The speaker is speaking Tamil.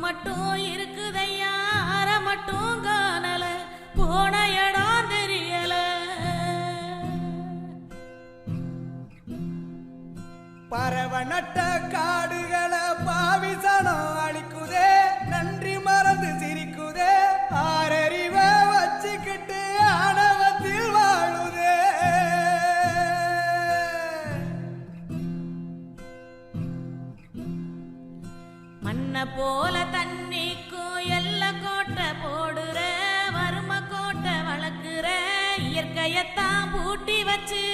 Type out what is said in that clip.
மட்டும் இருக்குதையா மட்டும் காணல போன இடம் தெரியல பறவை நட்ட காடுகளை பாவிசனம் அழிக்குதே நன்றி மறந்து சிரிக்குதே ஆறறிவ வச்சுக்கிட்டு ஆணவத்தில் வாழுதே மண்ண போல தண்ணிக்கும் எல்ல கோட்டை போடுற வறும கோட்டை வளர்க்குற இயற்கையத்தான் பூட்டி வச்சு